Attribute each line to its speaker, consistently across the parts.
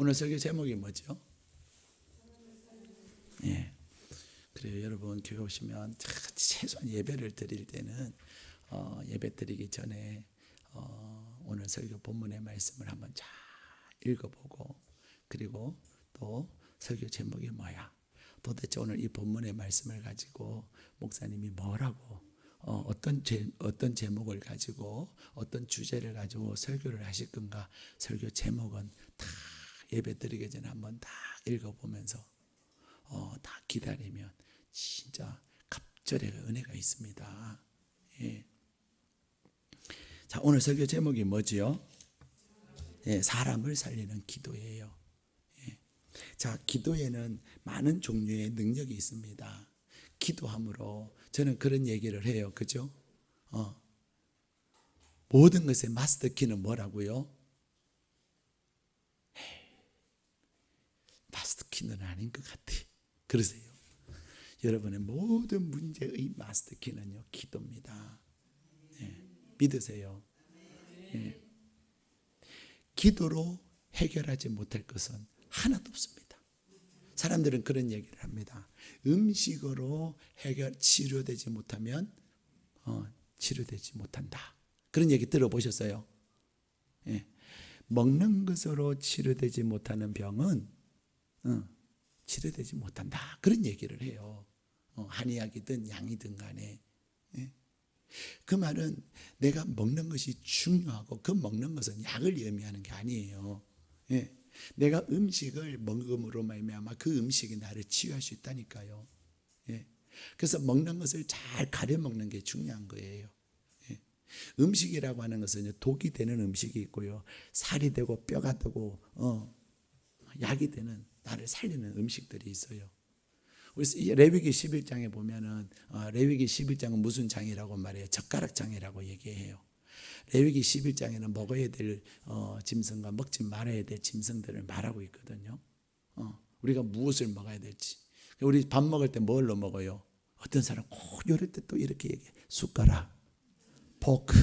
Speaker 1: 오늘 설교 제목이 뭐죠? 예. 그래요. 여러분 교회 오시면 최소한 예배를 드릴 때는 예배 드리기 전에 오늘 설교 본문의 말씀을 한번 잘 읽어보고, 그리고 또 설교 제목이 뭐야, 도대체 오늘 이 본문의 말씀을 가지고 목사님이 뭐라고 어떤 제목을 가지고 어떤 주제를 가지고 설교를 하실 건가, 설교 제목은 다 예배 드리기 전에 한번 다 읽어보면서 다 기다리면 진짜 갑절의 은혜가 있습니다. 예. 자, 오늘 설교 제목이 뭐지요? 예, 사람을 살리는 기도예요. 예. 자, 기도에는 많은 종류의 능력이 있습니다. 기도함으로 저는 그런 얘기를 해요. 그죠? 모든 것의 마스터 키는 뭐라고요? 마스터 키는 아닌 것 같아. 그러세요? 여러분의 모든 문제의 마스터 키는요, 기도입니다. 예, 믿으세요? 예. 기도로 해결하지 못할 것은 하나도 없습니다. 사람들은 그런 얘기를 합니다. 음식으로 치료되지 못하면 치료되지 못한다. 그런 얘기 들어보셨어요? 예. 먹는 것으로 치료되지 못하는 병은 치료되지 못한다. 그런 얘기를 해요. 한의학이든 양이든 간에. 예. 그 말은 내가 먹는 것이 중요하고 그 먹는 것은 약을 의미하는 게 아니에요. 예. 내가 음식을 먹음으로 말미암아 그 음식이 나를 치유할 수 있다니까요. 예. 그래서 먹는 것을 잘 가려 먹는 게 중요한 거예요. 예. 음식이라고 하는 것은 독이 되는 음식이 있고요, 살이 되고 뼈가 되고 약이 되는, 나를 살리는 음식들이 있어요. 우리 레위기 11장에 보면은 레위기 11장은 무슨 장이라고 말해요? 젓가락 장이라고 얘기해요. 레위기 11장에는 먹어야 될 짐승과 먹지 말아야 될 짐승들을 말하고 있거든요. 우리가 무엇을 먹어야 될지. 우리 밥 먹을 때 뭘로 먹어요? 어떤 사람 꼭 이럴 때 또 이렇게 얘기해. 숟가락, 포크.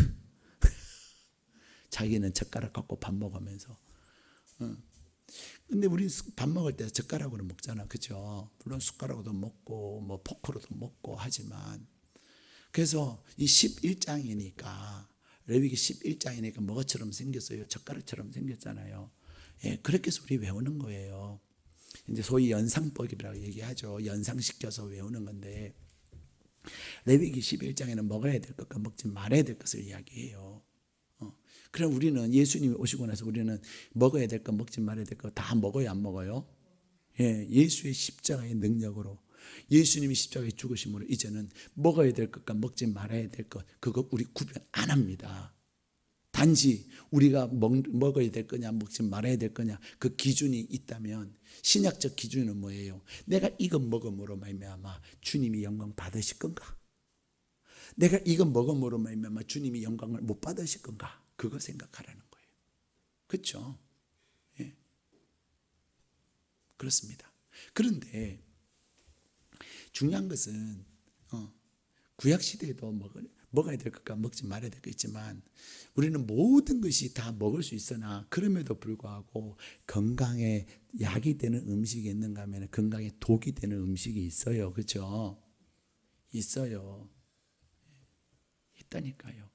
Speaker 1: 자기는 젓가락 갖고 밥 먹으면서. 근데 우리 밥 먹을 때 젓가락으로 먹잖아. 그죠? 물론 숟가락으로도 먹고 뭐 포크로도 먹고 하지만, 그래서 이 11장이니까, 레위기 11장이니까 뭐처럼 생겼어요? 젓가락처럼 생겼잖아요. 예, 그렇게 해서 우리 외우는 거예요. 이제 소위 연상법이라고 얘기하죠. 연상시켜서 외우는 건데, 레위기 11장에는 먹어야 될 것과 먹지 말아야 될 것을 이야기해요. 그럼 우리는 예수님이 오시고 나서 우리는 먹어야 될 것, 먹지 말아야 될 것 다 먹어요, 안 먹어요? 예, 예수의 십자가의 능력으로, 예수님이 십자가에 죽으심으로 이제는 먹어야 될 것과 먹지 말아야 될 것, 그거 우리 구별 안 합니다. 단지 우리가 먹어야 될 거냐 먹지 말아야 될 거냐 그 기준이 있다면, 신약적 기준은 뭐예요? 내가 이것 먹음으로 말미암아 주님이 영광 받으실 건가? 내가 이것 먹음으로 말미암아 주님이 영광을 못 받으실 건가? 그거 생각하라는 거예요. 그렇죠? 예. 그렇습니다. 그런데 중요한 것은 구약 시대에도 먹어야 될 것과 먹지 말아야 될 것 있지만, 우리는 모든 것이 다 먹을 수 있으나 그럼에도 불구하고 건강에 약이 되는 음식이 있는가 하면 건강에 독이 되는 음식이 있어요. 그렇죠? 있어요. 있다니까요.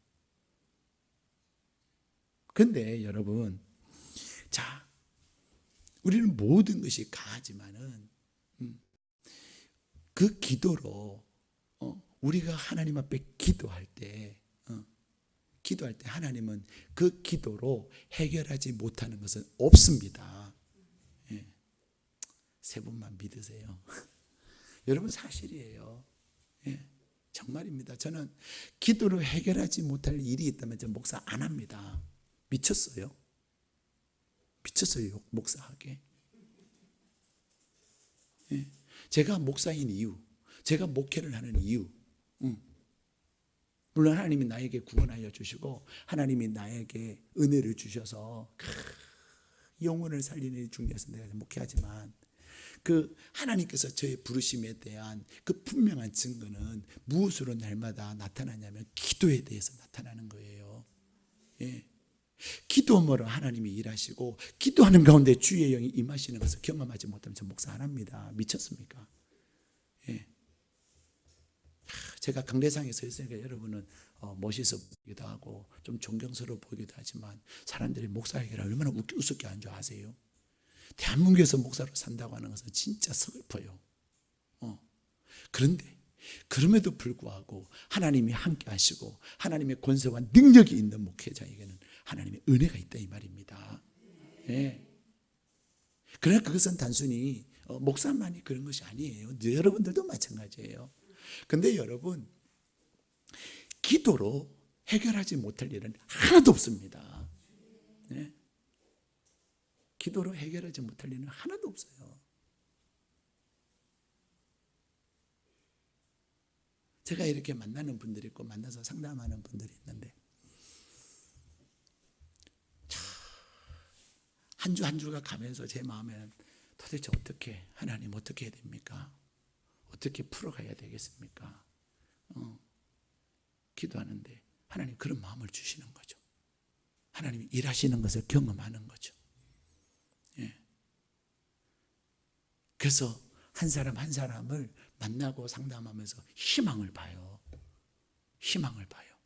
Speaker 1: 근데 여러분, 자, 우리는 모든 것이 가하지만은 그 기도로 우리가 하나님 앞에 기도할 때 하나님은 그 기도로 해결하지 못하는 것은 없습니다. 예. 세 분만 믿으세요. 여러분 사실이에요. 예. 정말입니다. 저는 기도로 해결하지 못할 일이 있다면 저는 목사 안 합니다. 미쳤어요? 미쳤어요, 목사하게. 예. 제가 목사인 이유, 제가 목회를 하는 이유, 물론 하나님이 나에게 구원하여 주시고 하나님이 나에게 은혜를 주셔서 영혼을 살리는 일 중에서 내가 목회하지만, 그 하나님께서 저의 부르심에 대한 그 분명한 증거는 무엇으로 날마다 나타나냐면 기도에 대해서 나타나는 거예요. 예. 기도함으로 하나님이 일하시고 기도하는 가운데 주의 영이 임하시는 것을 경험하지 못하면 저 목사 안 합니다. 미쳤습니까? 예. 제가 강대상에 서 있으니까 여러분은 멋있어 보이기도 하고 좀 존경스러워 보이기도 하지만 사람들이 목사 얘기를 얼마나 우습게 안 좋아하세요. 대한민국에서 목사로 산다고 하는 것은 진짜 서글퍼요. 그런데 그럼에도 불구하고 하나님이 함께 하시고 하나님의 권세와 능력이 있는 목회자에게는 하나님의 은혜가 있다 이 말입니다. 네. 그러나 그것은 단순히 목사만이 그런 것이 아니에요. 여러분들도 마찬가지예요. 근데 여러분, 기도로 해결하지 못할 일은 하나도 없습니다. 네. 기도로 해결하지 못할 일은 하나도 없어요. 제가 이렇게 만나는 분들이 있고 만나서 상담하는 분들이 있는데 한 주 한 주가 가면서 제 마음에는 도대체 어떻게 하나님 어떻게 해야 됩니까? 어떻게 풀어가야 되겠습니까? 기도하는데 하나님 그런 마음을 주시는 거죠. 하나님이 일하시는 것을 경험하는 거죠. 예. 그래서 한 사람 한 사람을 만나고 상담하면서 희망을 봐요. 희망을 봐요.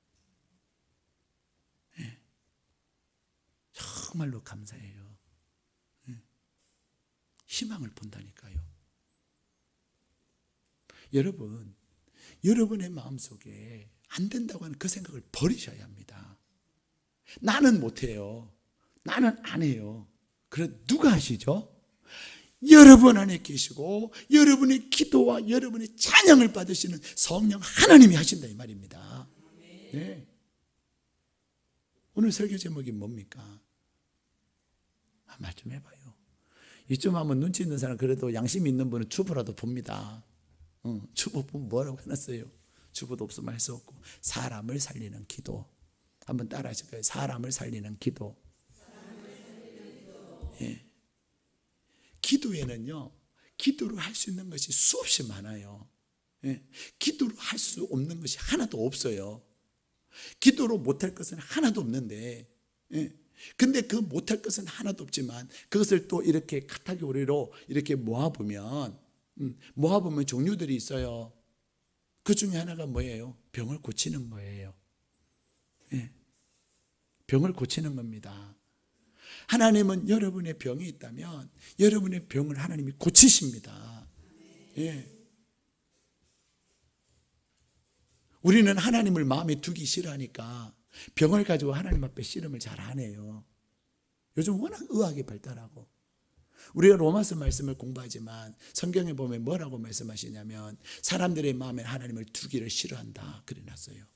Speaker 1: 예. 정말로 감사해요. 예. 희망을 본다니까요. 여러분, 여러분의 마음속에 안 된다고 하는 그 생각을 버리셔야 합니다. 나는 못해요. 나는 안 해요. 그래 누가 하시죠? 여러분 안에 계시고 여러분의 기도와 여러분의 찬양을 받으시는 성령 하나님이 하신다 이 말입니다. 네. 오늘 설교 제목이 뭡니까? 말 좀 해봐요. 이쯤 하면 눈치 있는 사람 그래도 양심 있는 분은 주보라도 봅니다. 주보 보면 뭐라고 해놨어요? 주보도 없으면 할 수 없고 사람을 살리는 기도. 한번 따라 하실까요? 사람을 살리는 기도. 예. 기도에는요, 기도를 할 수 있는 것이 수없이 많아요. 예. 기도를 할 수 없는 것이 하나도 없어요. 기도로 못할 것은 하나도 없는데, 예. 근데 그 못할 것은 하나도 없지만 그것을 또 이렇게 카테고리로 이렇게 모아보면 종류들이 있어요. 그 중에 하나가 뭐예요? 병을 고치는 거예요. 예. 병을 고치는 겁니다. 하나님은 여러분의 병이 있다면 여러분의 병을 하나님이 고치십니다. 예. 우리는 하나님을 마음에 두기 싫어하니까 병을 가지고 하나님 앞에 씨름을 잘 안 해요. 요즘 워낙 의학이 발달하고 우리가 로마서 말씀을 공부하지만 성경에 보면 뭐라고 말씀하시냐면 사람들의 마음에 하나님을 두기를 싫어한다 그래 놨어요.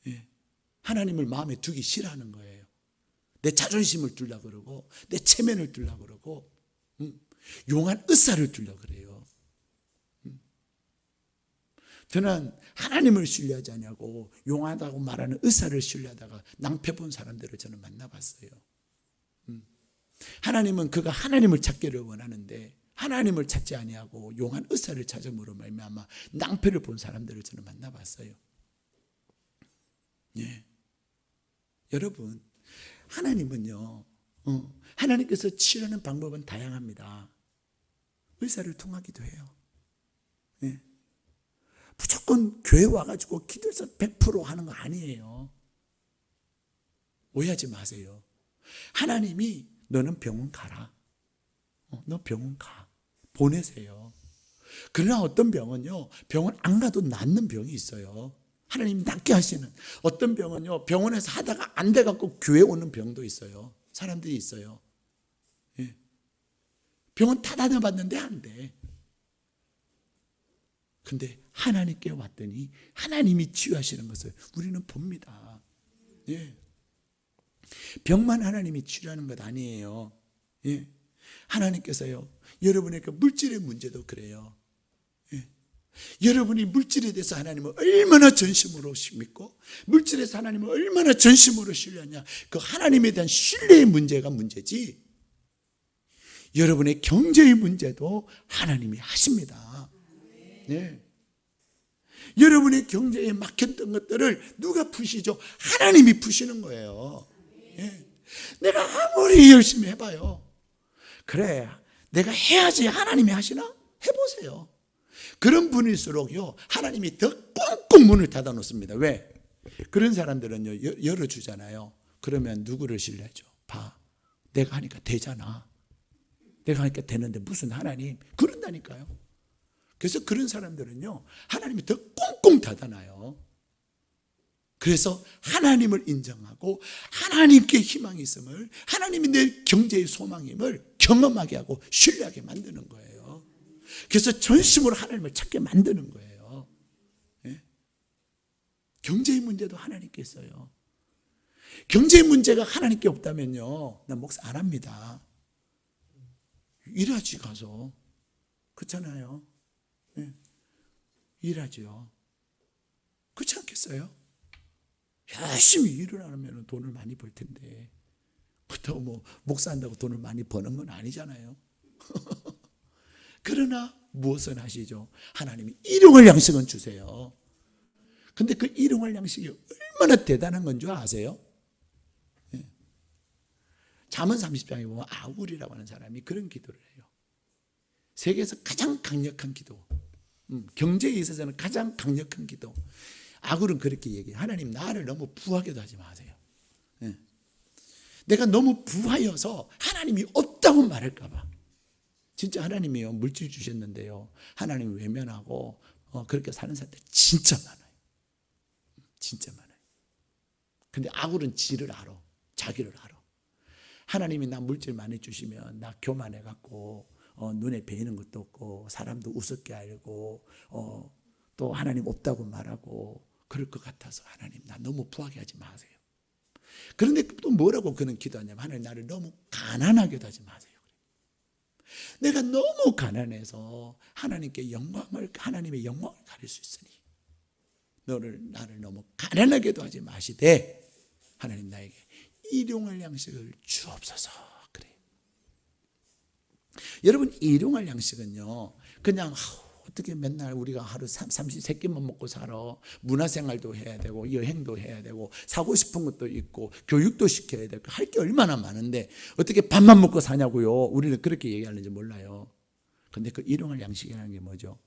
Speaker 1: 예. 하나님을 마음에 두기 싫어하는 거예요. 내 자존심을 두려고 그러고 내 체면을 두려고 그러고 용한 의사를 두려고 그래요. 저는 하나님을 신뢰하지 않냐고 용하다고 말하는 의사를 신뢰하다가 낭패 본 사람들을 저는 만나봤어요. 하나님은 그가 하나님을 찾기를 원하는데 하나님을 찾지 아니하고 용한 의사를 찾음으로 말미암아 낭패를 본 사람들을 저는 만나봤어요. 예. 여러분, 하나님은요, 하나님께서 치료하는 방법은 다양합니다. 의사를 통하기도 해요. 예. 무조건 교회 와가지고 기도해서 100% 하는 거 아니에요. 오해하지 마세요. 하나님이 너는 병원 가라. 너 병원 가. 보내세요. 그러나 어떤 병은요, 병원 안 가도 낫는 병이 있어요. 하나님이 낫게 하시는. 어떤 병은요, 병원에서 하다가 안 돼갖고 교회 오는 병도 있어요. 사람들이 있어요. 예. 병원 다 다녀봤는데 안 돼. 근데 하나님께 왔더니 하나님이 치유하시는 것을 우리는 봅니다. 예. 병만 하나님이 치료하는 것 아니에요. 예. 하나님께서요, 여러분의 그 물질의 문제도 그래요. 예. 여러분이 물질에 대해서 하나님을 얼마나 전심으로 믿고 물질에 대해서 하나님을 얼마나 전심으로 신뢰하냐, 그 하나님에 대한 신뢰의 문제가 문제지 여러분의 경제의 문제도 하나님이 하십니다. 네. 여러분의 경제에 막혔던 것들을 누가 푸시죠? 하나님이 푸시는 거예요. 예. 내가 아무리 열심히 해봐요. 그래, 내가 해야지 하나님이 하시나? 해보세요. 그런 분일수록요, 하나님이 더 꽁꽁 문을 닫아 놓습니다. 왜? 그런 사람들은요, 열어주잖아요. 그러면 누구를 신뢰하죠? 봐, 내가 하니까 되잖아. 내가 하니까 되는데 무슨 하나님? 그런다니까요. 그래서 그런 사람들은요, 하나님이 더 꽁꽁 닫아놔요. 그래서 하나님을 인정하고 하나님께 희망이 있음을, 하나님이 내 경제의 소망임을 경험하게 하고 신뢰하게 만드는 거예요. 그래서 전심으로 하나님을 찾게 만드는 거예요. 예? 경제의 문제도 하나님께 있어요. 경제의 문제가 하나님께 없다면요, 나 목사 안 합니다. 일하지 가서. 그렇잖아요. 예. 일하죠. 그렇지 않겠어요? 열심히 일을 하면 돈을 많이 벌 텐데, 그렇다고 뭐 목사한다고 돈을 많이 버는 건 아니잖아요. 그러나 무엇을 하시죠? 하나님이 일용할 양식은 주세요. 근데 그 일용할 양식이 얼마나 대단한 건 줄 아세요? 예. 잠언 30장에 보면 아굴이라고 하는 사람이 그런 기도를 해요. 세계에서 가장 강력한 기도, 경제에 있어서는 가장 강력한 기도. 아굴은 그렇게 얘기해요. 하나님, 나를 너무 부하게도 하지 마세요. 예. 내가 너무 부하여서 하나님이 없다고 말할까 봐. 진짜 하나님이요, 물질 주셨는데요, 하나님 외면하고 그렇게 사는 사람들 진짜 많아요. 진짜 많아요. 근데 아굴은 지를 알아. 자기를 알아. 하나님이 나 물질 많이 주시면 나 교만해갖고 눈에 베이는 것도 없고 사람도 우습게 알고 또 하나님 없다고 말하고 그럴 것 같아서, 하나님 나 너무 부하게 하지 마세요. 그런데 또 뭐라고 그는 기도하냐면, 하나님 나를 너무 가난하게도 하지 마세요. 내가 너무 가난해서 하나님께 하나님의 영광을 가릴 수 있으니 나를 너무 가난하게도 하지 마시되 하나님 나에게 일용할 양식을 주옵소서. 그래. 여러분, 일용할 양식은요, 그냥 어떻게 맨날 우리가 하루 30끼만 먹고 살아. 문화생활도 해야 되고 여행도 해야 되고 사고 싶은 것도 있고 교육도 시켜야 되고 할 게 얼마나 많은데 어떻게 밥만 먹고 사냐고요. 우리는 그렇게 얘기하는지 몰라요. 근데 그 일용할 양식이라는 게 뭐죠?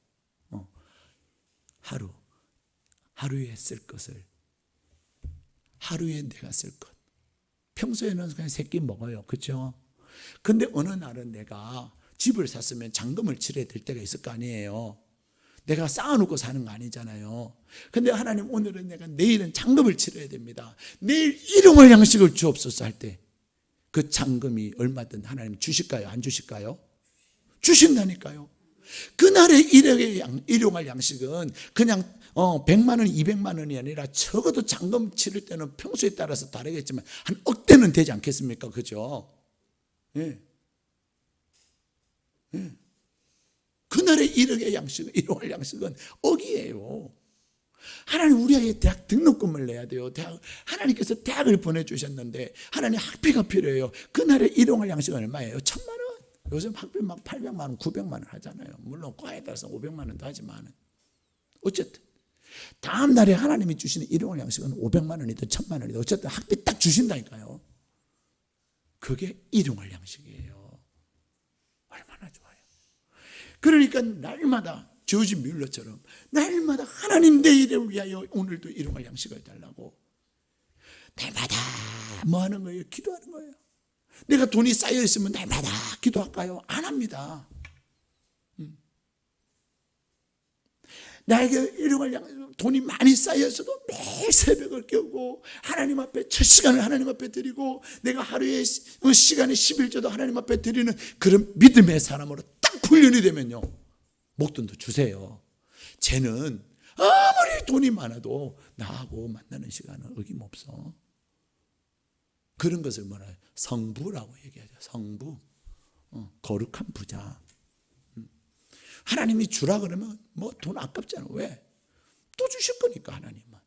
Speaker 1: 하루에 쓸 것을, 하루에 내가 쓸 것. 평소에는 그냥 3끼 먹어요. 그렇죠? 근데 어느 날은 내가 집을 샀으면 잔금을 치러야 될 때가 있을 거 아니에요. 내가 쌓아놓고 사는 거 아니잖아요. 근데 하나님, 오늘은 내일은 잔금을 치러야 됩니다. 내일 일용할 양식을 주옵소서 할 때 그 잔금이 얼마든 하나님 주실까요? 안 주실까요? 주신다니까요. 그날의 일용할 양식은 그냥 100만 원, 200만 원이 아니라 적어도 잔금 치를 때는 평소에 따라서 다르겠지만 한 억대는 되지 않겠습니까? 그죠? 예. 그날의 일용할 양식은 억이에요. 하나님, 우리 아이의 대학 등록금을 내야 돼요. 하나님께서 대학을 보내주셨는데 하나님 학비가 필요해요. 그날의 일용할 양식은 얼마예요? 1,000만 원. 요즘 학비 막 800만 원, 900만 원 하잖아요. 물론 과에 따라서 500만 원도 하지만 어쨌든 다음 날에 하나님이 주시는 일용할 양식은 500만 원이든 1,000만 원이든 어쨌든 학비 딱 주신다니까요. 그게 일용할 양식이에요. 얼마나 좋아요. 그러니까 날마다 조지 뮬러처럼 날마다 하나님, 내 일을 위하여 오늘도 일용할 양식을 달라고 날마다 뭐 하는 거예요? 기도하는 거예요. 내가 돈이 쌓여 있으면 날마다 기도할까요? 안 합니다. 나에게 일용할 돈이 많이 쌓여 있어도 매일 새벽을 깨우고 하나님 앞에 첫 시간을 하나님 앞에 드리고 내가 하루에 시간에 11조도 하나님 앞에 드리는 그런 믿음의 사람으로 딱 훈련이 되면요, 목돈도 주세요. 쟤는 아무리 돈이 많아도 나하고 만나는 시간은 어김없어. 그런 것을 뭐라 해요? 성부라고 얘기하죠. 성부. 거룩한 부자. 하나님이 주라 그러면 뭐 돈 아깝잖아. 왜? 또 주실 거니까 하나님은.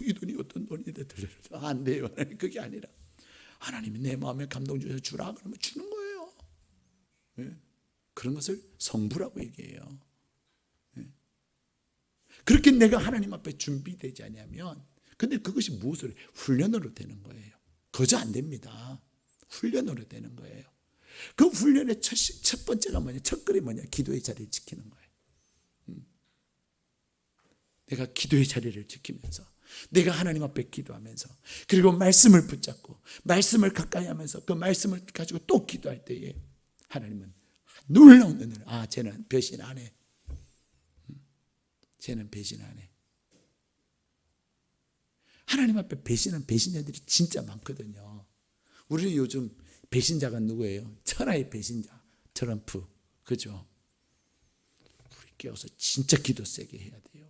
Speaker 1: 이 돈이 어떤 돈인데 들려도 안 돼요. 그게 아니라 하나님이 내 마음에 감동 주셔서 주라 그러면 주는 거예요. 예? 그런 것을 성부라고 얘기해요. 예? 그렇게 내가 하나님 앞에 준비되지 않으면, 근데 그것이 무엇을 훈련으로 되는 거예요. 거저 안 됩니다. 훈련으로 되는 거예요. 그 훈련의 첫 번째가 뭐냐? 첫걸이 뭐냐? 기도의 자리를 지키는 거예요. 내가 기도의 자리를 지키면서, 내가 하나님 앞에 기도하면서, 그리고 말씀을 붙잡고 말씀을 가까이 하면서 그 말씀을 가지고 또 기도할 때에 하나님은 놀라운 은혜를, 쟤는 배신 안 해. 쟤는 배신 안 해. 하나님 앞에 배신한 배신자들이 진짜 많거든요. 우리는 요즘 배신자가 누구예요? 천하의 배신자 트럼프, 그죠? 우리 깨어서 진짜 기도 세게 해야 돼요.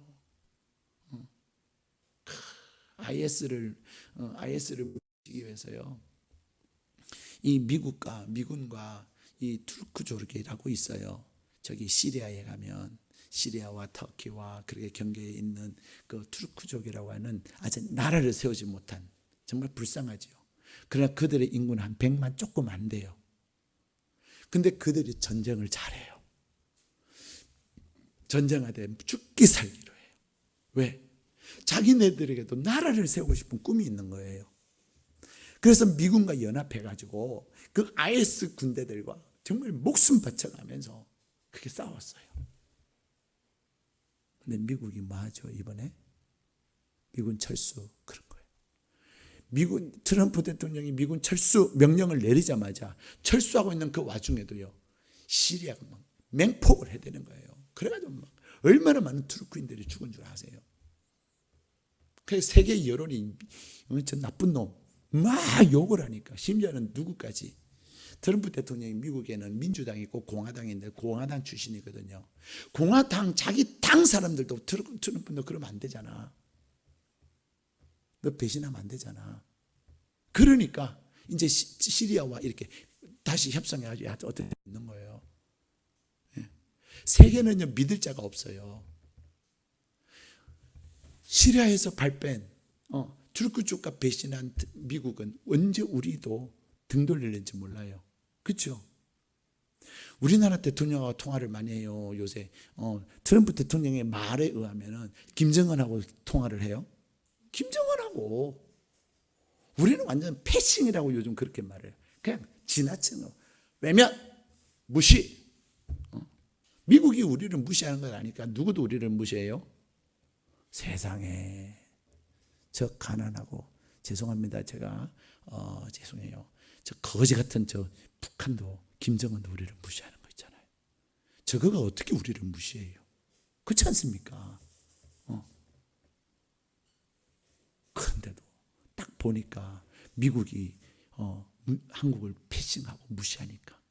Speaker 1: IS를 부르기 위해서요. 이 미군과 이 투르크족이라고 있어요. 저기 시리아에 가면 시리아와 터키와 그렇게 경계에 있는 그 투르크족이라고 하는 아직 나라를 세우지 못한, 정말 불쌍하지요. 그러나 그들의 인구는 한 100만 조금 안 돼요. 근데 그들이 전쟁을 잘해요. 전쟁하되 죽기 살기로 해요. 왜? 자기네들에게도 나라를 세우고 싶은 꿈이 있는 거예요. 그래서 미군과 연합해가지고 그 IS 군대들과 정말 목숨 바쳐가면서 그렇게 싸웠어요. 근데 미국이 뭐 하죠, 이번에? 미군 철수, 그런 거예요. 트럼프 대통령이 미군 철수 명령을 내리자마자 철수하고 있는 그 와중에도요, 시리아가 막 맹폭을 해대는 거예요. 그래가지고 막 얼마나 많은 투르크인들이 죽은 줄 아세요? 그래서 세계 여론이 저 나쁜 놈 막 욕을 하니까, 심지어는 누구까지, 트럼프 대통령이 미국에는 민주당이 있고 공화당이 있는데 공화당 출신이거든요. 공화당 자기 당 사람들도 트럼프도 그러면 안 되잖아. 너 배신하면 안 되잖아. 그러니까 이제 시리아와 이렇게 다시 협상해가지고 어떻게 있는 거예요. 세계는요, 믿을 자가 없어요. 시리아에서 발뺀 투르크 쪽과 배신한 미국은 언제 우리도 등 돌릴는지 몰라요. 그렇죠? 우리나라 대통령하고 통화를 많이 해요. 요새 트럼프 대통령의 말에 의하면은 김정은하고 통화를 해요. 김정은하고. 우리는 완전 패싱이라고 요즘 그렇게 말해요. 그냥 지나치는 거. 외면, 무시. 미국이 우리를 무시하는 건 아니까 누구도 우리를 무시해요? 세상에 저 가난하고, 죄송합니다, 제가 죄송해요, 저 거지 같은 저 북한도, 김정은도 우리를 무시하는 거 있잖아요. 저거가 어떻게 우리를 무시해요? 그렇지 않습니까? 그런데도 딱 보니까 미국이 한국을 패싱하고 무시하니까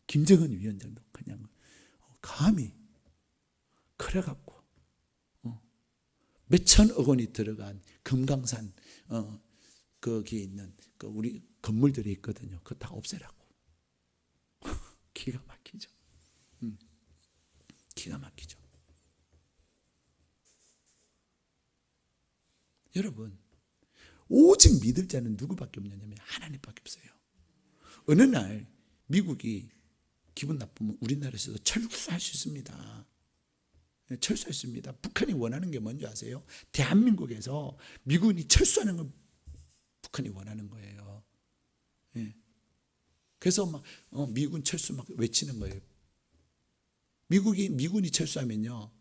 Speaker 1: 김정은 위원장도 그냥 감히 그래갖고 몇천억 원이 들어간 금강산 거기에 있는 그 우리 건물들이 있거든요. 그거 다 없애라고. 기가 막히죠. 기가 막히죠. 여러분, 오직 믿을 자는 누구밖에 없느냐면 하나님밖에 없어요. 어느 날 미국이 기분 나쁘면 우리나라에서도 철수할 수 있습니다. 철수할 수 있습니다. 북한이 원하는 게 뭔지 아세요? 대한민국에서 미군이 철수하는 걸 북한이 원하는 거예요. 그래서 막 미군 철수 막 외치는 거예요. 미군이 철수하면요,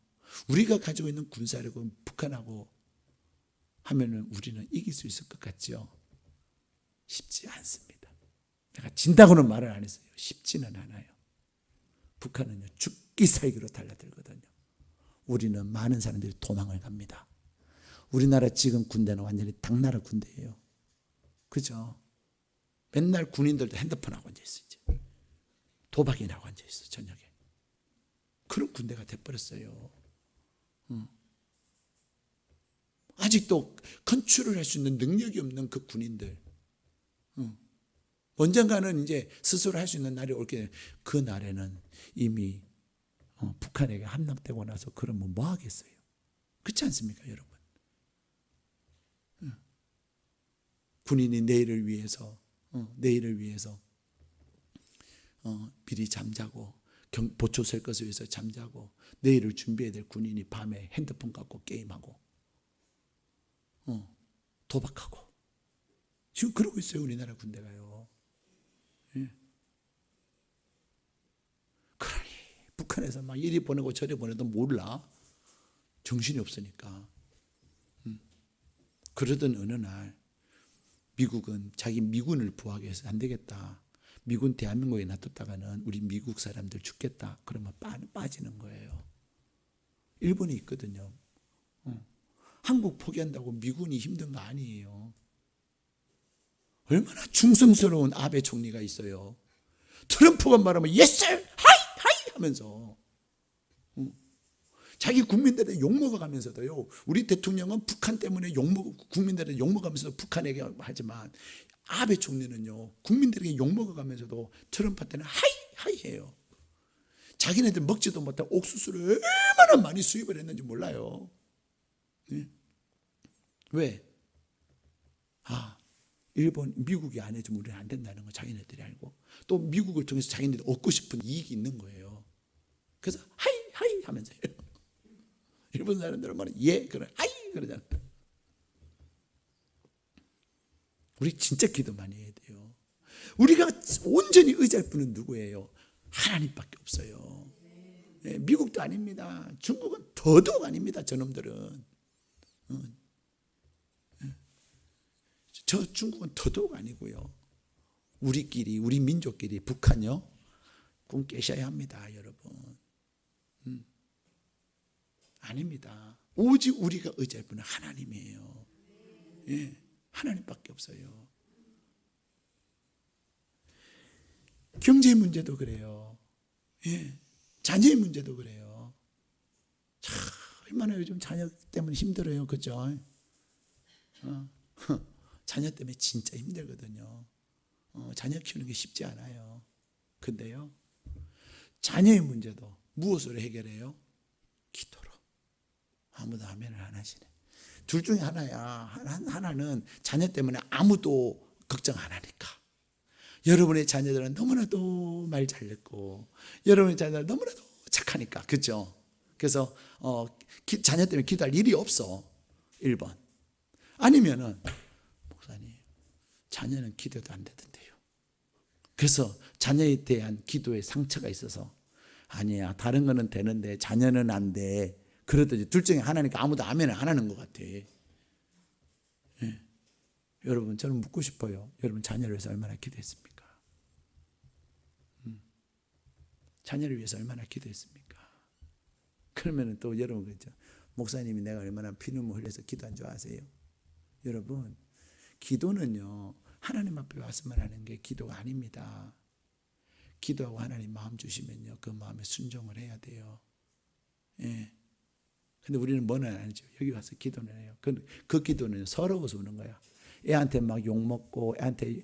Speaker 1: 우리가 가지고 있는 군사력은 북한하고 하면은 우리는 이길 수 있을 것 같죠? 쉽지 않습니다. 내가 진다고는 말을 안 했어요. 쉽지는 않아요. 북한은요, 죽기 살기로 달라들거든요. 우리는 많은 사람들이 도망을 갑니다. 우리나라 지금 군대는 완전히 당나라 군대예요. 그죠? 맨날 군인들도 핸드폰하고 앉아있어. 도박이나 하고 앉아있어, 저녁에. 그런 군대가 돼버렸어요. 아직도 컨트롤할 수 있는 능력이 없는 그 군인들. 언젠가는 이제 스스로 할 수 있는 날이 올게, 그 날에는 이미 북한에게 함락되고 나서 그러면 뭐 하겠어요? 그렇지 않습니까, 여러분? 군인이 내일을 위해서 미리 잠자고, 보초 설 것을 위해서 잠자고, 내일을 준비해야 될 군인이 밤에 핸드폰 갖고 게임하고 도박하고 지금 그러고 있어요. 우리나라 군대가요. 예. 그러니 북한에서 막 이리 보내고 저리 보내도 몰라. 정신이 없으니까. 그러던 어느 날 미국은 자기 미군을 부하게 해서 안 되겠다. 미군 대한민국에 놔뒀다가는 우리 미국 사람들 죽겠다. 그러면 빠지는 거예요. 일본이 있거든요. 한국 포기한다고 미군이 힘든 거 아니에요. 얼마나 충성스러운 아베 총리가 있어요. 트럼프가 말하면 yes sir, 하이 하이 하면서 자기 국민들의 욕먹어가면서도요. 우리 대통령은 북한 때문에 국민들의 욕먹으면서 북한에게 하지만 아베 총리는요. 국민들에게 욕먹어가면서도 트럼프한테는 하이 하이 해요. 자기네들 먹지도 못한 옥수수를 얼마나 많이 수입을 했는지 몰라요. 네? 왜? 일본, 미국이 안 해주면 우리는 안 된다는 거 자기네들이 알고 또 미국을 통해서 자기네들이 얻고 싶은 이익이 있는 거예요. 그래서 하이 하이 하면서 일본 사람들은 말은 예 그래 하이 그러잖아. 우리 진짜 기도 많이 해야 돼요. 우리가 온전히 의지할 분은 누구예요? 하나님밖에 없어요. 예, 미국도 아닙니다. 중국은 더더욱 아닙니다. 저놈들은. 저 중국은 더더욱 아니고요. 우리끼리 우리 민족끼리 북한요. 꿈 깨셔야 합니다. 여러분. 아닙니다. 오직 우리가 의지할 분은 하나님이에요. 예, 하나님밖에 없어요. 경제 문제도 그래요. 예, 자녀의 문제도 그래요. 참 얼마나 요즘 자녀 때문에 힘들어요. 그죠? 자녀 때문에 진짜 힘들거든요. 자녀 키우는 게 쉽지 않아요. 근데요, 자녀의 문제도 무엇으로 해결해요? 기도로. 아무도 아멘을 안 하시네. 둘 중에 하나야. 하나는 자녀 때문에 아무도 걱정 안 하니까. 여러분의 자녀들은 너무나도 말 잘 듣고 여러분의 자녀들은 너무나도 착하니까. 그렇죠? 그래서 자녀 때문에 기도할 일이 없어. 1번. 아니면은 목사님, 자녀는 기도도 안 되던데요. 그래서 자녀에 대한 기도에 상처가 있어서 아니야, 다른 거는 되는데 자녀는 안 돼. 그러더니 둘 중에 하나니까 아무도 아멘을 안 하는 것 같아. 예. 여러분, 저는 묻고 싶어요. 여러분 자녀를 위해서 얼마나 기도했습니까? 자녀를 위해서 얼마나 기도했습니까? 그러면 또 여러분 그렇죠. 목사님이 내가 얼마나 피눈물 흘려서 기도한 줄 아세요? 여러분, 기도는요, 하나님 앞에 와서만 하는 게 기도가 아닙니다. 기도하고 하나님 마음 주시면요, 그 마음에 순종을 해야 돼요. 예. 근데 우리는 뭐는 안 하죠. 여기 와서 기도는 해요. 그 기도는 서러워서 오는 거야. 애한테 막 욕먹고, 애한테,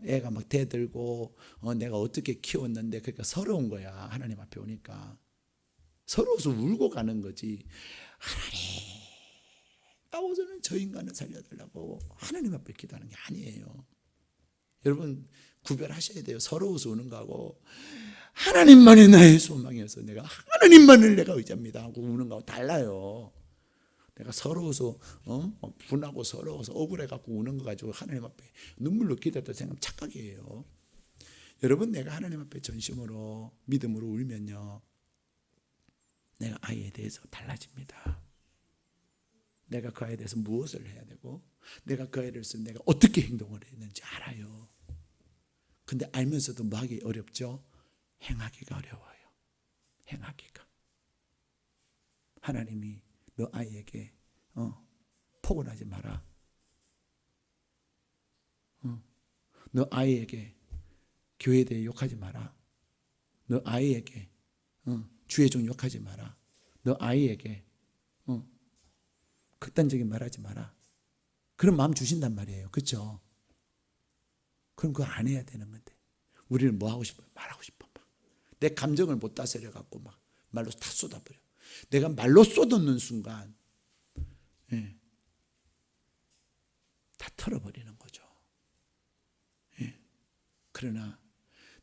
Speaker 1: 애가 막 대들고, 내가 어떻게 키웠는데, 그러니까 서러운 거야. 하나님 앞에 오니까. 서러워서 울고 가는 거지. 하나님, 나오서는 저 인간을 살려달라고 하나님 앞에 기도하는 게 아니에요. 여러분, 구별하셔야 돼요. 서러워서 오는 거하고, 하나님만이 나의 소망이어서 내가 하나님만을 내가 의지합니다 하고 우는 거하고 달라요. 내가 서러워서 분하고 서러워서 억울해갖고 우는 거 가지고 하나님 앞에 눈물로 기도했다 생각하면 착각이에요. 여러분, 내가 하나님 앞에 전심으로 믿음으로 울면요, 내가 아이에 대해서 달라집니다. 내가 그 아이에 대해서 무엇을 해야 되고 내가 그 아이를 위해서 내가 어떻게 행동을 했는지 알아요. 근데 알면서도 뭐 하기 어렵죠? 행하기가 어려워요. 행하기가. 하나님이 너 아이에게 포근하지 마라. 너 아이에게 교회에 대해 욕하지 마라. 너 아이에게 주의 종 욕하지 마라. 너 아이에게 극단적인 말하지 마라. 그런 마음 주신단 말이에요. 그렇죠? 그럼 그거 안 해야 되는 건데 우리는 뭐 하고 싶어요? 말하고 싶어. 내 감정을 못 다스려 갖고 막 말로 다 쏟아버려. 내가 말로 쏟아놓는 순간 다 털어버리는 거죠. 그러나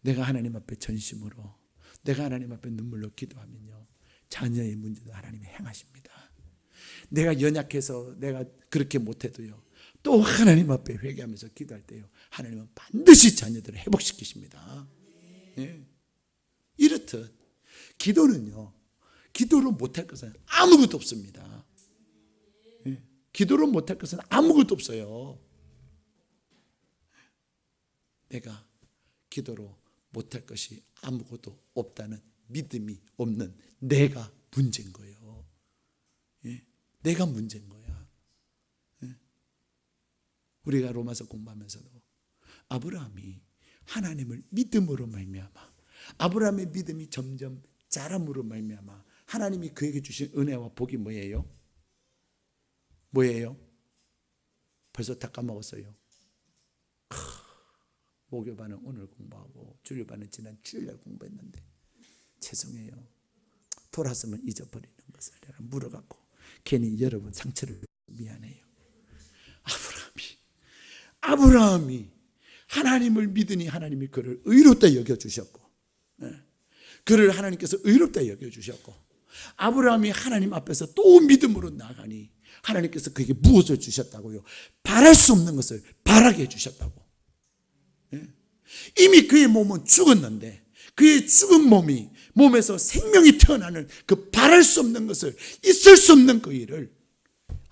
Speaker 1: 내가 하나님 앞에 전심으로, 내가 하나님 앞에 눈물로 기도하면요, 자녀의 문제도 하나님이 행하십니다. 내가 연약해서 내가 그렇게 못해도요, 또 하나님 앞에 회개하면서 기도할 때요, 하나님은 반드시 자녀들을 회복시키십니다. 예. 이렇듯 기도는요, 기도로 못할 것은 아무것도 없습니다. 예. 기도로 못할 것은 아무것도 없어요. 내가 기도로 못할 것이 아무것도 없다는 믿음이 없는 내가 문제인 거예요. 예. 내가 문제인 거야. 예. 우리가 로마서 공부하면서도 아브라함이 하나님을 믿음으로 말미암아, 아브라함의 믿음이 점점 자람으로 말미암아 하나님이 그에게 주신 은혜와 복이 뭐예요? 뭐예요? 벌써 다 까먹었어요. 목요반은 오늘 공부하고 주일반은 지난 주일날 공부했는데 죄송해요. 돌았으면 잊어버리는 것을 내가 물어갖고 괜히 여러분 상처를 미안해요. 아브라함이 하나님을 믿으니 하나님이 그를 의롭다 여겨주셨고, 그를 하나님께서 의롭다 여겨주셨고, 아브라함이 하나님 앞에서 또 믿음으로 나가니 하나님께서 그에게 무엇을 주셨다고요? 바랄 수 없는 것을 바라게 해주셨다고. 이미 그의 몸은 죽었는데 그의 죽은 몸에서 생명이 태어나는 그 바랄 수 없는 것을, 있을 수 없는 그 일을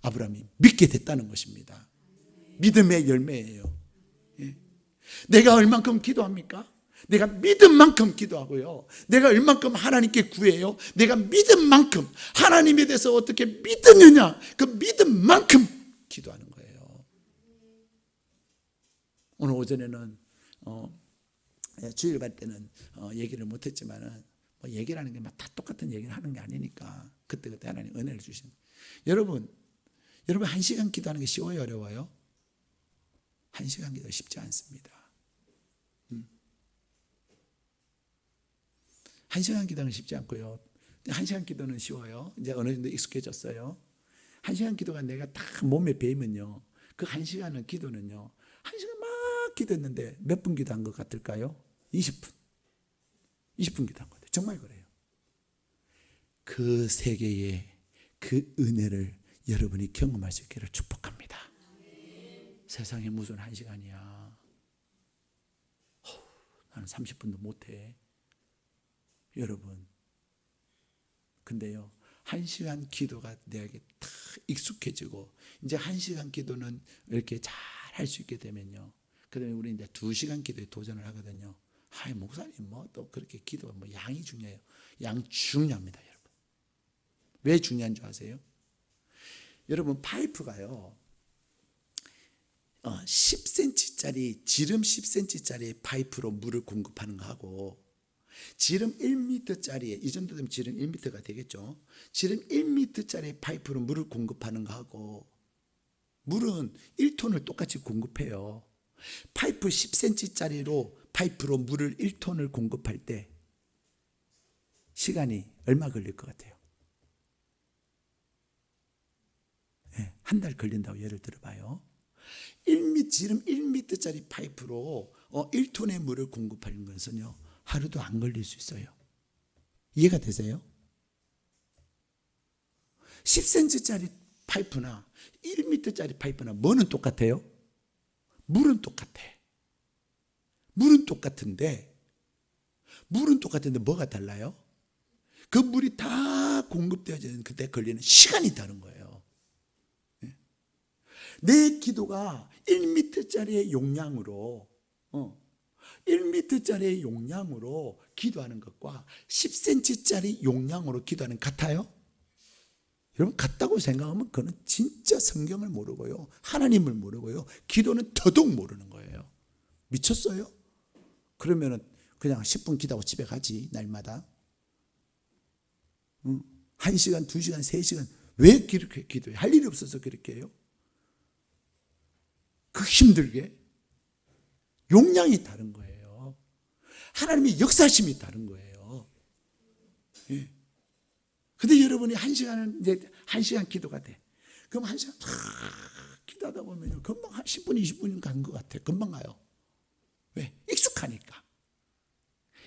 Speaker 1: 아브라함이 믿게 됐다는 것입니다. 믿음의 열매예요. 내가 얼만큼 기도합니까? 내가 믿은 만큼 기도하고요, 내가 얼만큼 하나님께 구해요, 내가 믿은 만큼 하나님에 대해서 어떻게 믿느냐, 그 믿은 만큼 기도하는 거예요. 오늘 오전에는 주일반 때는 얘기를 못했지만은, 뭐 얘기라는 게 막 다 똑같은 얘기를 하는 게 아니니까 그때그때 하나님 은혜를 주시는. 여러분 1시간 기도하는 게 쉬워요, 어려워요? 1시간 기도 쉽지 않습니다. 1시간 기도는 쉽지 않고요, 1시간 기도는 쉬워요. 이제 어느 정도 익숙해졌어요. 1시간 기도가 내가 다 몸에 배이면요, 그 1시간은 기도는요, 1시간 막 기도했는데 몇 분 기도한 것 같을까요? 20분 기도한 것 같아요. 정말 그래요. 그 세계의 그 은혜를 여러분이 경험할 수 있기를 축복합니다. 세상에 무슨 1시간이야. 나는 30분도 못해. 여러분, 근데요, 1시간 기도가 내게 다 익숙해지고, 이제 1시간 기도는 이렇게 잘 할 수 있게 되면요, 그 다음에 우리 이제 2시간 기도에 도전을 하거든요. 목사님 뭐 또 그렇게 기도가 뭐 양이 중요해요. 양 중요합니다, 여러분. 왜 중요한 줄 아세요? 여러분, 파이프가요, 10cm짜리, 지름 10cm짜리 파이프로 물을 공급하는 거하고, 지름 1m짜리, 이 정도 되면 지름 1m가 되겠죠. 지름 1m짜리 파이프로 물을 공급하는 거하고, 물은 1톤을 똑같이 공급해요. 파이프 10cm짜리로 파이프로 물을 1톤을 공급할 때 시간이 얼마 걸릴 것 같아요? 한 달 걸린다고 예를 들어봐요. 지름 1m짜리 파이프로 1톤의 물을 공급하는 것은요, 하루도 안 걸릴 수 있어요. 이해가 되세요? 10cm짜리 파이프나 1m짜리 파이프나 뭐는 똑같아요? 물은 똑같아. 물은 똑같은데 뭐가 달라요? 그 물이 다 공급되어지는 그때 걸리는 시간이 다른 거예요. 내 기도가 1m짜리의 용량으로 1m짜리의 용량으로 기도하는 것과 10cm짜리 용량으로 기도하는 같아요? 여러분, 같다고 생각하면 그는 진짜 성경을 모르고요, 하나님을 모르고요, 기도는 더더욱 모르는 거예요. 미쳤어요? 그러면은 그냥 10분 기도하고 집에 가지, 날마다. 1시간, 2시간, 3시간 왜 그렇게 기도해요? 할 일이 없어서 그렇게 해요? 그 힘들게? 용량이 다른 거예요. 하나님의 역사심이 다른 거예요. 예. 근데 여러분이 1시간은 이제 1시간 기도가 돼. 그럼 1시간 다 기도하다 보면 금방 한 10분, 20분 간 것 같아. 금방 가요. 왜? 익숙하니까.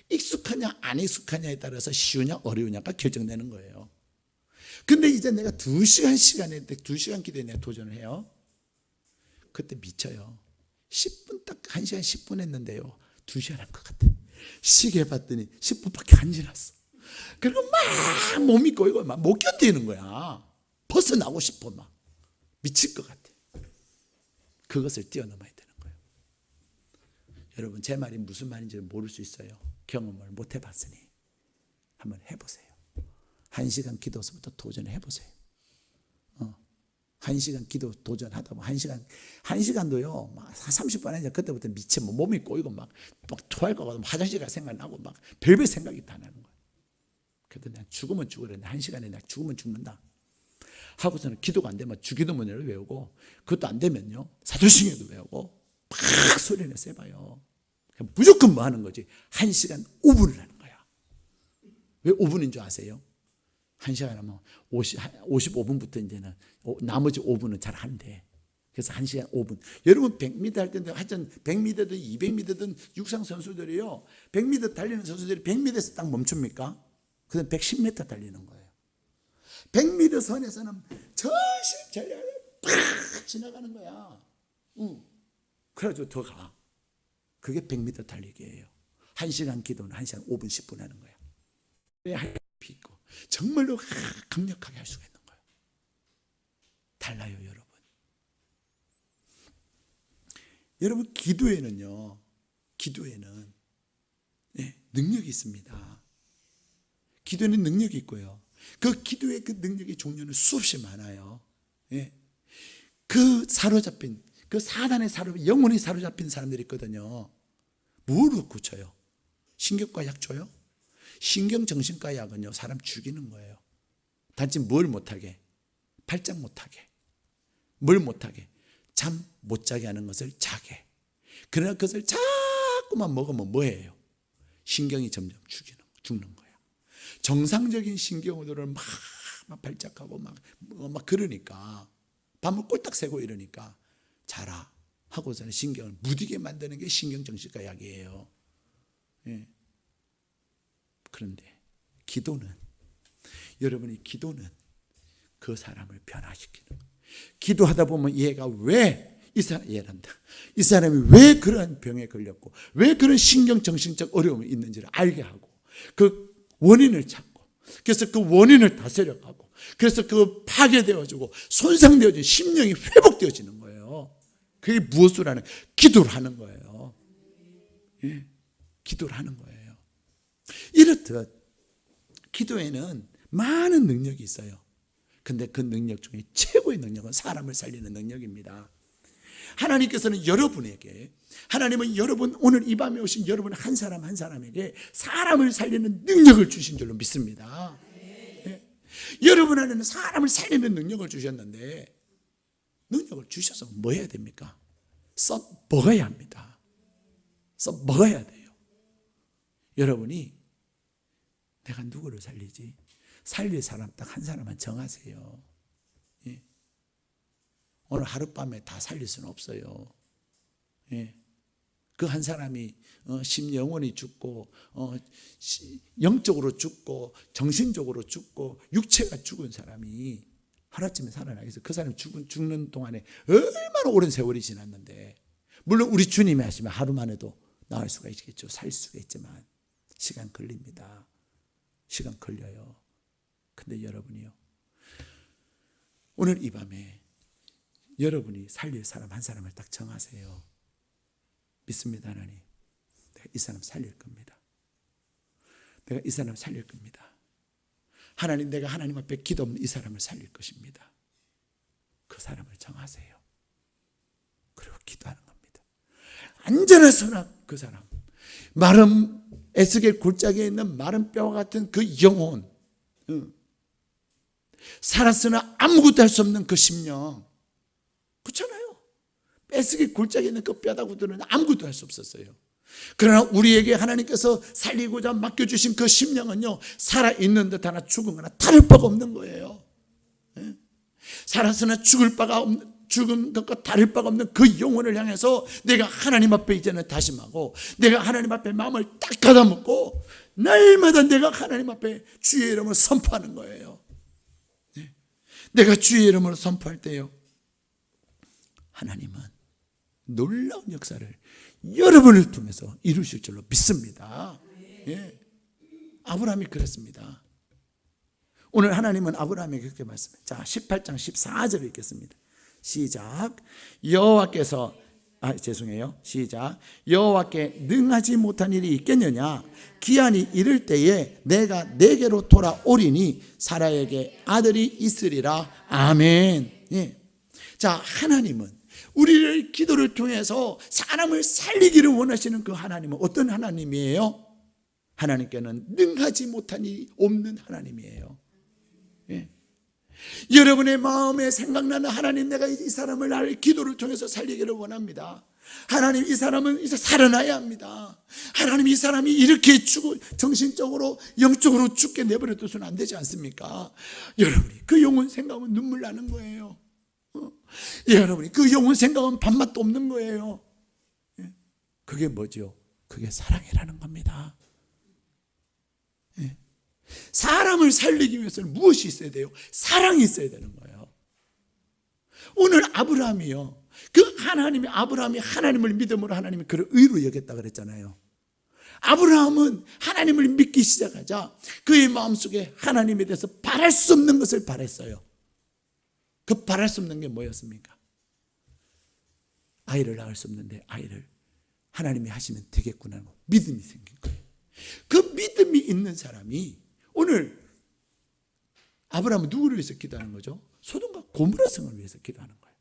Speaker 1: 익숙하냐 안 익숙하냐에 따라서 쉬우냐 어려우냐가 결정되는 거예요. 근데 이제 내가 2시간 시간에 2시간 기도에 내가 도전을 해요. 그때 미쳐요. 10분 딱 1시간 10분 했는데요. 2시간 한 것 같아. 시계 봤더니 10분밖에 안 지났어. 그리고 막 몸이 꼬이고 막 못 견디는 거야. 벗어나고 싶어 막. 미칠 것 같아. 그것을 뛰어넘어야 되는 거예요. 여러분 제 말이 무슨 말인지 모를 수 있어요. 경험을 못 해봤으니 한번 해보세요. 1시간 기도서부터 도전해 보세요. 1시간 기도 도전하다 보면 1시간도요, 막 30분 하니까 그때부터 미쳐, 몸이 꼬이고 막 토할 것 같고 화장실 갈 생각나고 막 별별 생각이 다 나는 거예요. 그래도 내가 죽으면 죽으려는데 1시간에 내가 죽으면 죽는다 하고서는 기도가 안 되면 주기도문을 외우고, 그것도 안 되면요 사도신경도 외우고 막 소리내서 해봐요. 무조건 뭐 하는 거지? 1시간 5분을 하는 거야. 왜 5분인 줄 아세요? 1시간 하면 55분부터 이제는 나머지 5분은 잘 한대. 그래서 1시간 5분. 여러분 100m 할 때도 하여튼 100m든 200m든 육상 선수들이요, 100m 달리는 선수들이 100m에서 딱 멈춥니까? 그다음 110m 달리는 거예요. 100m 선에서는 전신전력을 팍 지나가는 거야. 그래가지고 더 가. 그게 100m 달리기예요. 1시간 기도는 1시간 5분 10분 하는 거야. 왜 할 필요 있고 정말로 강력하게 할 수가 있는 거예요. 달라요, 여러분. 여러분 기도에는요, 기도에는 능력이 있습니다. 기도에는 능력이 있고요. 그 기도의 그 능력의 종류는 수없이 많아요. 그 사로잡힌, 그 사단의 영혼이 사로잡힌 사람들이 있거든요. 뭐로 고쳐요? 신경과 약 줘요? 신경정신과 약은요, 사람 죽이는 거예요. 단지 뭘 못하게? 발작 못하게. 뭘 못하게? 잠 못 자게 하는 것을 자게. 그러나 그것을 자꾸만 먹으면 뭐예요? 신경이 점점 죽는 거야. 정상적인 신경으로는 막 발작하고 막 그러니까 밤을 꼴딱 새고 이러니까 자라 하고서는 신경을 무디게 만드는 게 신경정신과 약이에요. 그런데 기도는, 여러분이 기도는 그 사람을 변화시키는 거예요. 기도하다 보면 얘가 왜 이 사람이 왜 그런 병에 걸렸고 왜 그런 신경정신적 어려움이 있는지를 알게 하고 그 원인을 찾고, 그래서 그 원인을 다스려가고, 그래서 그 파괴되어지고 손상되어진 심령이 회복되어지는 거예요. 그게 무엇을 하는? 기도를 하는 거예요. 기도를 하는 거예요. 이렇듯 기도에는 많은 능력이 있어요. 근데 그 능력 중에 최고의 능력은 사람을 살리는 능력입니다. 하나님께서는 여러분에게, 하나님은 여러분, 오늘 이 밤에 오신 여러분 한 사람 한 사람에게 사람을 살리는 능력을 주신 줄로 믿습니다. 여러분 안에는 사람을 살리는 능력을 주셨는데, 능력을 주셔서 뭐 해야 됩니까? 써 먹어야 합니다. 써 먹어야 돼요. 여러분이 내가 누구를 살리지? 살릴 사람 딱 한 사람만 정하세요. 오늘 하룻밤에 다 살릴 수는 없어요. 그 한 사람이 심영원이 죽고 영적으로 죽고 정신적으로 죽고 육체가 죽은 사람이 하루쯤에 살아나겠어요? 그 사람이 죽는 동안에 얼마나 오랜 세월이 지났는데, 물론 우리 주님이 하시면 하루 만에도 나을 수가 있겠죠. 살 수가 있지만 시간 걸립니다. 시간 걸려요. 근데 여러분이요, 오늘 이 밤에 여러분이 살릴 사람 한 사람을 딱 정하세요. 믿습니다. 하나님, 내가 이 사람 살릴 겁니다. 내가 이 사람 살릴 겁니다. 하나님, 내가 하나님 앞에 기도 없는 이 사람을 살릴 것입니다. 그 사람을 정하세요. 그리고 기도하는 겁니다. 안전한 선악, 그 사람, 마른 에스겔 골짜기에 있는 마른 뼈와 같은 그 영혼, 살았으나 아무것도 할 수 없는 그 심령, 그렇잖아요. 에스겔 골짜기에 있는 그 뼈다구들은 아무것도 할 수 없었어요. 그러나 우리에게 하나님께서 살리고자 맡겨주신 그 심령은요, 살아있는 듯 하나 죽은 거나 다를 바가 없는 거예요. 살았으나 죽은 것과 다를 바가 없는 그 영혼을 향해서 내가 하나님 앞에 이제는 다짐하고, 내가 하나님 앞에 마음을 딱 가다먹고 날마다 내가 하나님 앞에 주의 이름을 선포하는 거예요. 내가 주의 이름으로 선포할 때요, 하나님은 놀라운 역사를 여러분을 통해서 이루실 줄로 믿습니다. 예. 아브라함이 그랬습니다. 오늘 하나님은 아브라함에게 그렇게 말씀해요. 자, 18장 14절 읽겠습니다. 시작. 시작. 여호와께 능하지 못한 일이 있겠느냐? 기한이 이를 때에 내가 내게로 돌아오리니 사라에게 아들이 있으리라. 아멘. 예. 자, 하나님은 우리를 기도를 통해서 사람을 살리기를 원하시는 그 하나님은 어떤 하나님이에요? 하나님께는 능하지 못한 일이 없는 하나님이에요. 예. 여러분의 마음에 생각나는 하나님, 내가 이 사람을 나를 기도를 통해서 살리기를 원합니다. 하나님, 이 사람은 이제 살아나야 합니다. 하나님, 이 사람이 이렇게 정신적으로 영적으로 죽게 내버려둬서는 안 되지 않습니까? 여러분이 그 영혼 생각하면 눈물 나는 거예요. 여러분이 그 영혼 생각하면 밥맛도 없는 거예요. 그게 뭐죠? 그게 사랑이라는 겁니다. 사람을 살리기 위해서는 무엇이 있어야 돼요? 사랑이 있어야 되는 거예요. 오늘 아브라함이요, 그 아브라함이 하나님을 믿음으로 하나님이 그를 의로 여겼다 그랬잖아요. 아브라함은 하나님을 믿기 시작하자 그의 마음속에 하나님에 대해서 바랄 수 없는 것을 바랬어요. 그 바랄 수 없는 게 뭐였습니까? 아이를 낳을 수 없는데 아이를 하나님이 하시면 되겠구나 하고 믿음이 생긴 거예요. 그 믿음이 있는 사람이 오늘 아브라함은 누구를 위해서 기도하는 거죠? 소돔과 고모라 성을 위해서 기도하는 거예요.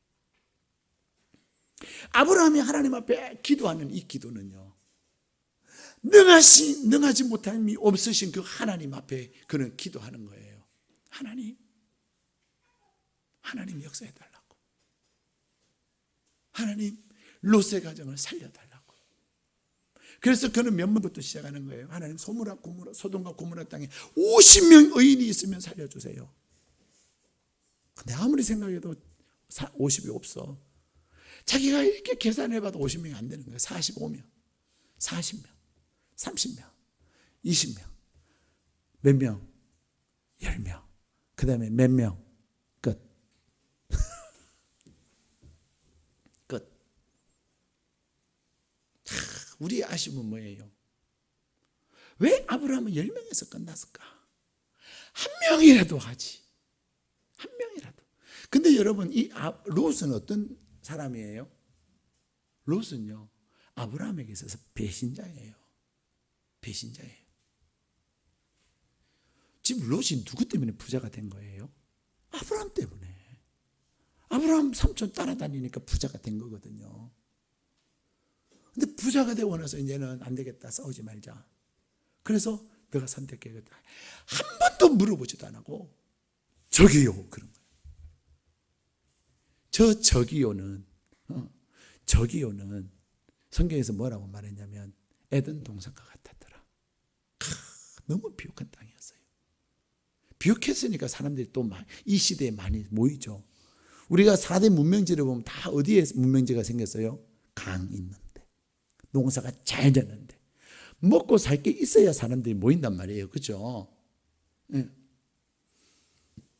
Speaker 1: 아브라함이 하나님 앞에 기도하는 이 기도는요, 능하지 못함이 없으신 그 하나님 앞에 그는 기도하는 거예요. 하나님 역사해달라고. 하나님 롯의 가정을 살려달라고. 그래서 그는 몇 번부터 시작하는 거예요. 하나님, 소돔과 고모라 땅에 50명 의인이 있으면 살려주세요. 근데 아무리 생각해도 50이 없어. 자기가 이렇게 계산해봐도 50명이 안 되는 거예요. 45명, 40명, 30명, 20명, 몇 명, 10명, 그 다음에 몇 명, 끝. 끝. 우리의 아쉬움은 뭐예요? 왜 아브라함은 10명에서 끝났을까? 한 명이라도 하지. 한 명이라도. 근데 여러분, 이 롯은 어떤 사람이에요? 롯은요, 아브라함에게 있어서 배신자예요. 배신자예요. 지금 롯이 누구 때문에 부자가 된 거예요? 아브라함 때문에. 아브라함 삼촌 따라다니니까 부자가 된 거거든요. 근데 부자가 되고 나서 이제는 안 되겠다, 싸우지 말자. 그래서 내가 선택해야겠다. 한 번도 물어보지도 안 하고 저기요, 그런 거예요. 저기요는 성경에서 뭐라고 말했냐면 에덴 동산과 같았더라. 너무 비옥한 땅이었어요. 비옥했으니까 사람들이 또 이 시대에 많이 모이죠. 우리가 4대 문명지를 보면 다 어디에 문명지가 생겼어요? 강 있는데, 농사가 잘 되는데, 먹고 살 게 있어야 사람들이 모인단 말이에요. 그렇죠? 네.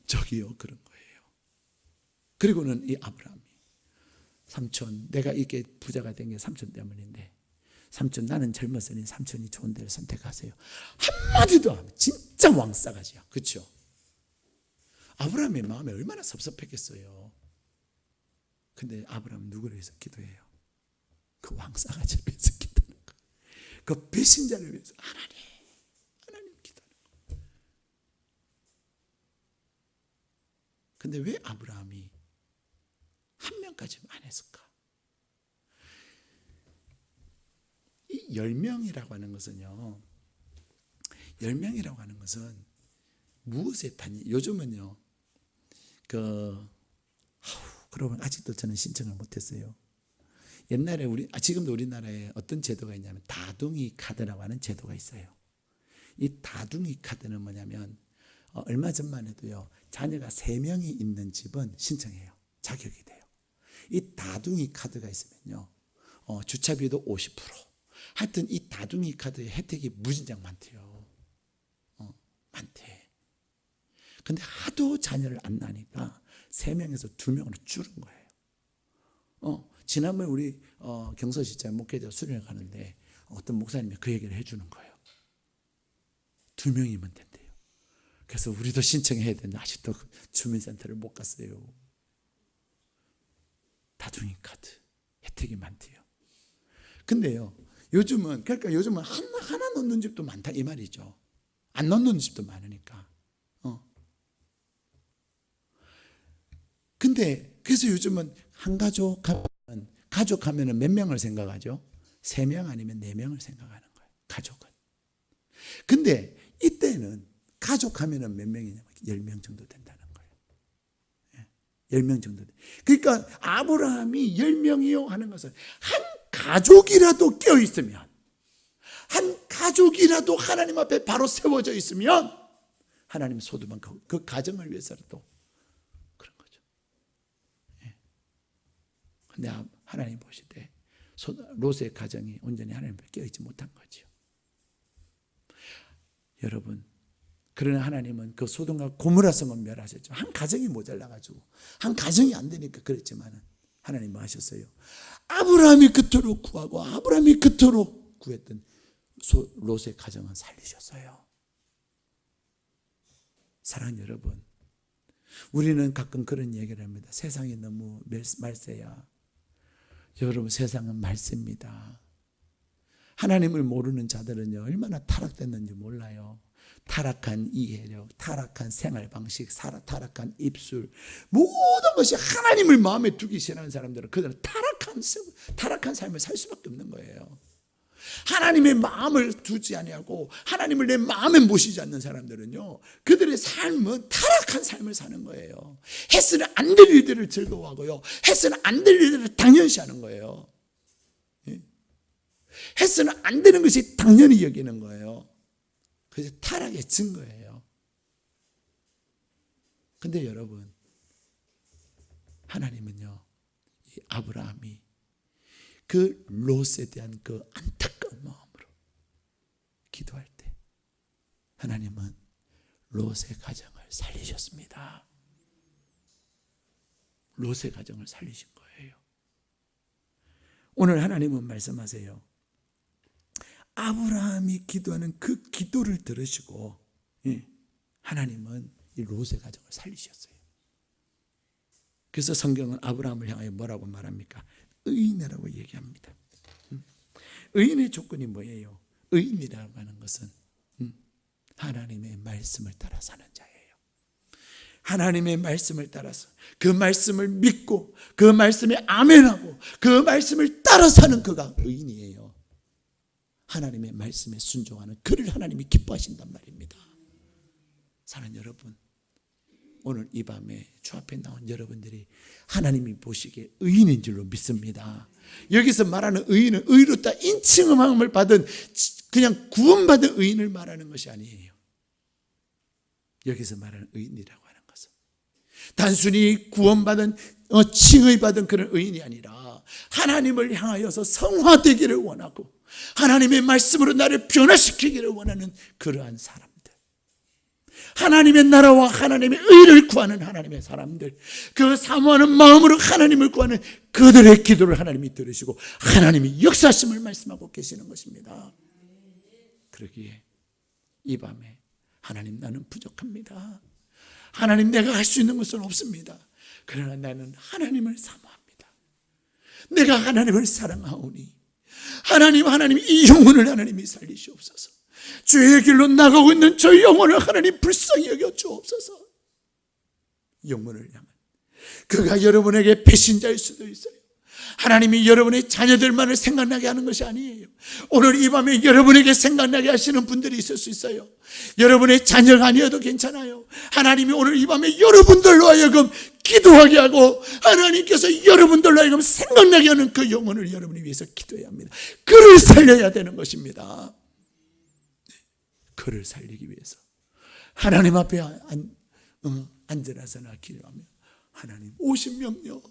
Speaker 1: 저기요, 그런 거예요. 그리고는 이 아브라함이, 삼촌, 내가 이렇게 부자가 된 게 삼촌 때문인데, 삼촌, 나는 젊었으니 삼촌이 좋은 데를 선택하세요. 한마디도 안 하면 진짜 왕싸가지야. 그렇죠? 아브라함의 마음에 얼마나 섭섭했겠어요. 근데 아브라함은 누구를 위해서 기도해요? 그 왕싸가지를 위해서 기도하는 거예요. 그 배신자를 위해서 하나님 기도하는 거예요. 근데 왜 아브라함이 한 명까지 안 했을까? 이 10명이라고 하는 것은요, 10명이라고 하는 것은 무엇의 단위? 요즘은요, 그러면 아직도 저는 신청을 못했어요. 옛날에 지금도 우리나라에 어떤 제도가 있냐면 다둥이 카드라고 하는 제도가 있어요. 이 다둥이 카드는 뭐냐면 얼마 전만 해도요, 자녀가 3명이 있는 집은 신청해요. 자격이 돼요. 이 다둥이 카드가 있으면요, 주차비도 50%. 하여튼 이 다둥이 카드의 혜택이 무진장 많대요. 많대. 근데 하도 자녀를 안 낳으니까 3명에서 2명으로 줄은 거예요. 지난번에 우리 경서시장 목회자 수련회 가는데 어떤 목사님이 그 얘기를 해주는 거예요. 2명이면 된대요. 그래서 우리도 신청해야 되는데 아직도 주민센터를 못 갔어요. 다둥이 카드 혜택이 많대요. 근데요, 요즘은 하나 넣는 집도 많다 이 말이죠. 안 넣는 집도 많으니까. 근데 그래서 요즘은 한 가족 하면은 몇 명을 생각하죠? 3명 아니면 4명을 생각하는 거예요. 가족은. 근데 이때는 가족 하면은 몇 명이냐면 10명 정도 된다는 거예요. 10명 정도. 그러니까 아브라함이 10명이요 하는 것은 한 가족이라도 껴 있으면, 한 가족이라도 하나님 앞에 바로 세워져 있으면 하나님 소돔한 그 가정을 위해서라도 그런 거죠. 근데 하나님 보실 때 롯의 가정이 온전히 하나님 앞에 껴 있지 못한 거죠. 여러분, 그러나 하나님은 그 소돔과 고모라 성을 멸하셨죠. 한 가정이 모자라가지고, 한 가정이 안 되니까 그랬지만은 하나님 뭐 하셨어요? 아브라함이 그토록 구하고 아브라함이 그토록 구했던 롯의 가정은 살리셨어요. 사랑하는 여러분, 우리는 가끔 그런 얘기를 합니다. 세상이 너무 말세야. 여러분, 세상은 말세입니다. 하나님을 모르는 자들은요, 얼마나 타락됐는지 몰라요. 타락한 이해력, 타락한 생활 방식, 타락한 입술, 모든 것이 하나님을 마음에 두기 싫어하는 사람들은 그들은 타락한 삶을 살 수밖에 없는 거예요. 하나님의 마음을 두지 아니하고 하나님을 내 마음에 모시지 않는 사람들은요, 그들의 삶은 타락한 삶을 사는 거예요. 해서는 안 될 일들을 즐거워하고요, 해서는 안 될 일들을 당연시하는 거예요. 해서는 안 되는 것이 당연히 여기는 거예요. 그래서 타락의 증거예요. 근데 여러분, 하나님은요, 이 아브라함이 그 롯에 대한 그 안타까운 마음으로 기도할 때 하나님은 롯의 가정을 살리셨습니다. 롯의 가정을 살리신 거예요. 오늘 하나님은 말씀하세요. 아브라함이 기도하는 그 기도를 들으시고 하나님은 이 롯의 가정을 살리셨어요. 그래서 성경은 아브라함을 향하여 뭐라고 말합니까? 의인이라고 얘기합니다. 의인의 조건이 뭐예요? 의인이라고 하는 것은 하나님의 말씀을 따라 사는 자예요. 하나님의 말씀을 따라서 그 말씀을 믿고 그 말씀에 아멘하고 그 말씀을 따라 사는 그가 의인이에요. 하나님의 말씀에 순종하는 그를 하나님이 기뻐하신단 말입니다. 사랑하는 여러분, 오늘 이 밤에 주 앞에 나온 여러분들이 하나님이 보시기에 의인인 줄로 믿습니다. 여기서 말하는 의인은 의롭다 인칭함을 받은 그냥 구원받은 의인을 말하는 것이 아니에요. 여기서 말하는 의인이라고 하는 것은 단순히 구원받은 칭의받은 그런 의인이 아니라 하나님을 향하여서 성화되기를 원하고 하나님의 말씀으로 나를 변화시키기를 원하는 그러한 사람들, 하나님의 나라와 하나님의 의를 구하는 하나님의 사람들, 그 사모하는 마음으로 하나님을 구하는 그들의 기도를 하나님이 들으시고 하나님이 역사하심을 말씀하고 계시는 것입니다. 그러기에 이 밤에 하나님, 나는 부족합니다. 하나님, 내가 할 수 있는 것은 없습니다. 그러나 나는 하나님을 사모합니다. 내가 하나님을 사랑하오니 하나님, 이 영혼을 하나님이 살리시옵소서. 죄의 길로 나가고 있는 저 영혼을 하나님 불쌍히 여겨 주옵소서. 영혼을 향한, 그가 여러분에게 배신자일 수도 있어요. 하나님이 여러분의 자녀들만을 생각나게 하는 것이 아니에요. 오늘 이 밤에 여러분에게 생각나게 하시는 분들이 있을 수 있어요. 여러분의 자녀가 아니어도 괜찮아요. 하나님이 오늘 이 밤에 여러분들로 하여금 기도하게 하고 하나님께서 여러분들로 하여금 생각나게 하는 그 영혼을 여러분이 위해서 기도해야 합니다. 그를 살려야 되는 것입니다. 그를 살리기 위해서 하나님 앞에 앉아나서나 기도하며 하나님 50명요,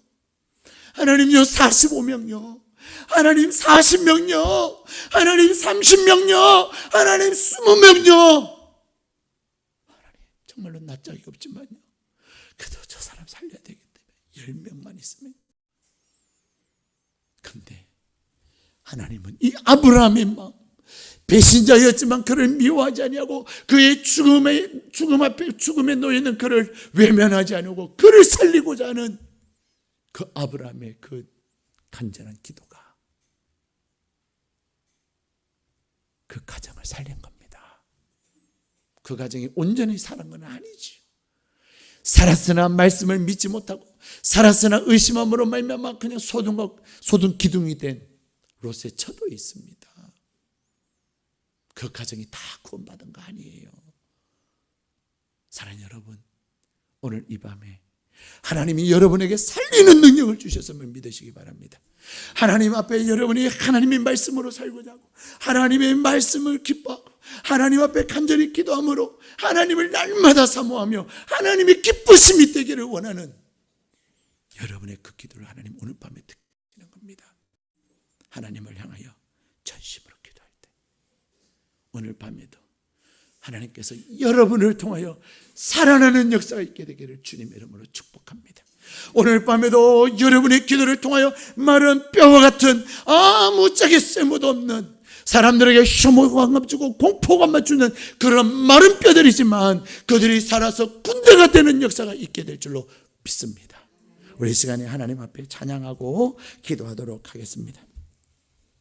Speaker 1: 하나님요 45명요, 하나님 40명요, 하나님 30명요, 하나님 20명요, 하나님 정말로 낯짝이 없지만요, 그래도 저 사람 살려야 되기 때문에 10명만 있으면 근데 하나님은 이 아브라함의 마음, 배신자였지만 그를 미워하지 아니하고 그의 죽음 앞에 죽음에 놓이는 그를 외면하지 아니하고 그를 살리고자 하는 그 아브라함의 그 간절한 기도가 그 가정을 살린 겁니다. 그 가정이 온전히 살은 건 아니죠. 살았으나 말씀을 믿지 못하고 살았으나 의심함으로 말미암아 그냥 소등 기둥이 된 롯의 처도 있습니다. 그 가정이 다 구원받은 거 아니에요. 사랑하는 여러분, 오늘 이 밤에 하나님이 여러분에게 살리는 능력을 주셨음을 믿으시기 바랍니다. 하나님 앞에 여러분이 하나님의 말씀으로 살고자 하고 하나님의 말씀을 기뻐하고 하나님 앞에 간절히 기도함으로 하나님을 날마다 사모하며 하나님의 기쁘심이 되기를 원하는 여러분의 그 기도를 하나님 오늘 밤에 듣는 겁니다. 하나님을 향하여 전심으로 기도할 때 오늘 밤에도 하나님께서 여러분을 통하여 살아나는 역사가 있게 되기를 주님의 이름으로 축복합니다. 오늘 밤에도 여러분의 기도를 통하여 마른 뼈와 같은 아무짝에 쓸모도 없는 사람들에게 혐오감만 주고 공포감만 주는 그런 마른 뼈들이지만 그들이 살아서 군대가 되는 역사가 있게 될 줄로 믿습니다. 우리 시간에 하나님 앞에 찬양하고 기도하도록 하겠습니다.